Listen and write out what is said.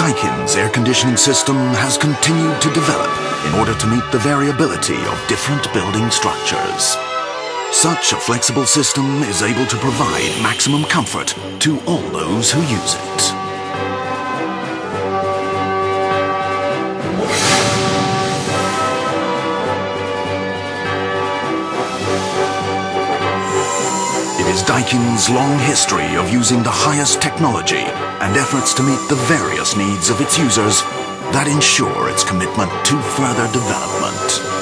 Daikin's air conditioning system has continued to develop in order to meet the variability of different building structures. Such a flexible system is able to provide maximum comfort to all those who use it. It is Daikin's long history of using the highest technology and efforts to meet the various needs of its users that ensure its commitment to further development.